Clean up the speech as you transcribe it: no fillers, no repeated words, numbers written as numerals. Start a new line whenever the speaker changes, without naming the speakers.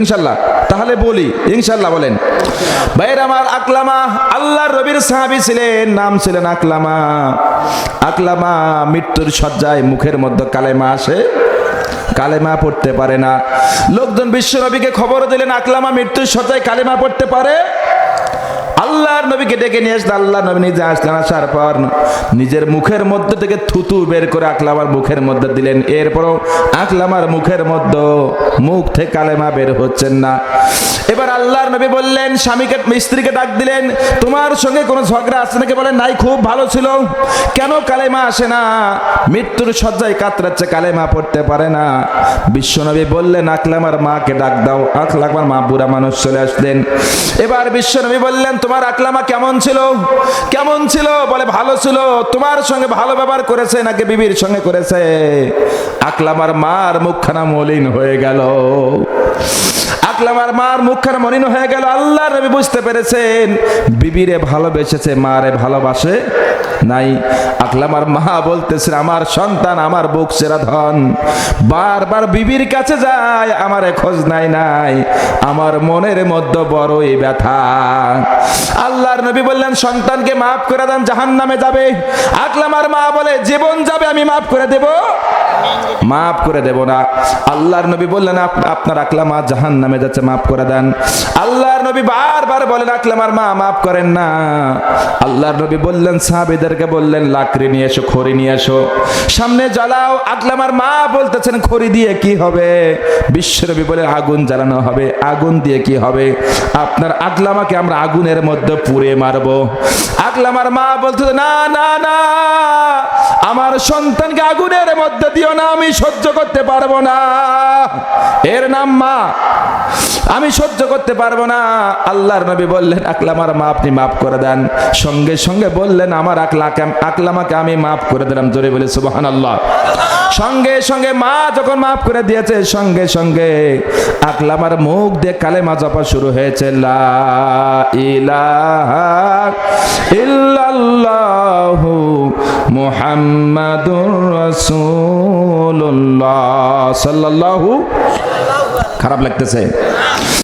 ইনশাআল্লাহ? তাহলে বলি ইনশাআল্লাহ। বলেন ভাইয়ের আমার, আকলামা আল্লাহর নবীর সাহাবী ছিলেন, নাম ছিলেন আকলামা। আকলামা মৃত্যুর শয্যায়, মুখের মধ্যে কালেমা আসে, কালেমা পড়তে পারে না। লোকজন বিশ্ব নবীকে খবর দিলেন আকলামা মৃত্যুর শয্যায় কালেমা পড়তে পারে। আল্লাহর নবীকে ডেকে নিয়ে আসলেন। আল্লাহর নবী নিজে আসলেন, আসার পর নিজের মুখের মধ্যে থেকে থুতু বের করে আকলামার মুখের মধ্যে দিলেন। এরপরও আকলামার মুখের মধ্যে, মুখ থেকে কালেমা বের হচ্ছেন না। এবার আল্লাহর নবী বললেন, স্বামীকে, স্ত্রীকে ডাক দিলেন, তোমার সঙ্গে কোনো ঝগড়া আছে নাকি? বলেন নাই, খুব ভালো ছিল। কেন কালেমা আসে না? মৃত্যুর শয্যায় কাতরাচ্ছে, কালেমা পড়তে পারে না। বিশ্বনবী বললেন, আকলামার মাকে ডাক দাও। আকলামার মা বুড়া মানুষ, চলে আসলেন। এবার বিশ্বনবী বললেন, তোমার আকলামা কেমন ছিল? কেমন ছিল? বলে ভালো ছিল। তোমার সঙ্গে ভালো ব্যবহার করেছে নাকি বিবির সঙ্গে করেছে? আকলামার মার মুখখানা মলিন হয়ে গেল। আকলামার মার মুখখানা মলিন হয়ে গেল। আল্লাহর নবী বুঝতে পেরেছেন বিবিরে ভালোবেসেছে, মারে ভালোবাসে নাই। আকলামার মা বলতেছেন, আমার সন্তান আমার বুক সেরা ধন, বারবার বিবির কাছে যায়, আমারে খোঁজ নাই নাই, আমার মনের মধ্যে বড়ই ব্যথা। আল্লাহর নবী বললেন, সন্তানকে মাফ করে দেন, জাহান্নামে যাবে। আকলামার মা বলে, জীবন যাবে আমি মাফ করে দেব? মাফ করে দেব না। আল্লাহর নবী বললেন, আপনার আকলামা জাহান্নামে যাচ্ছে, মাফ করে দেন। আল্লাহর নবী বারবার বলেন, আকলামার মা মাফ করেন না। আল্লাহর নবী বললেন, সাহাবীদেরকে বললেন, লাকড়ি নিয়ে এসো, খড়ি নিয়ে এসো, সামনে জ্বালাও। আকলামার মা বলতেছেন, খড়ি দিয়ে কি হবে? বিশ্বনবী বলে, আগুন জ্বালানো হবে। আগুন দিয়ে কি হবে? আপনার আকলামাকে আমরা আগুনের মধ্যে পুড়ে মারবো। আকলামার মা বলতে, না না না, আমার সন্তানকে আগুনের মধ্যে দিও না, আমি সহ্য করতে পারবো না। এর নাম মা, আমি সহ্য করতে পারবো না। আল্লাহর নবী বললেন, আকলামার মা আপনি মাফ করে দেন। সঙ্গে সঙ্গে বললেন, আমার আকলামাকে আমি মাফ করে দিলাম। জোরে বলে সুবহানাল্লাহ। সঙ্গে সঙ্গে মা যখন মাফ করে দিয়েছে, সঙ্গে সঙ্গে আকলামার মুখ দিয়ে কালেমা জপা শুরু হয়েছে, লা ইলাহা ইল্লাল্লাহু মুহাম্মাদুর রাসূলুল্লাহ সাল্লাল্লাহু। খারাপ লাগতেছে?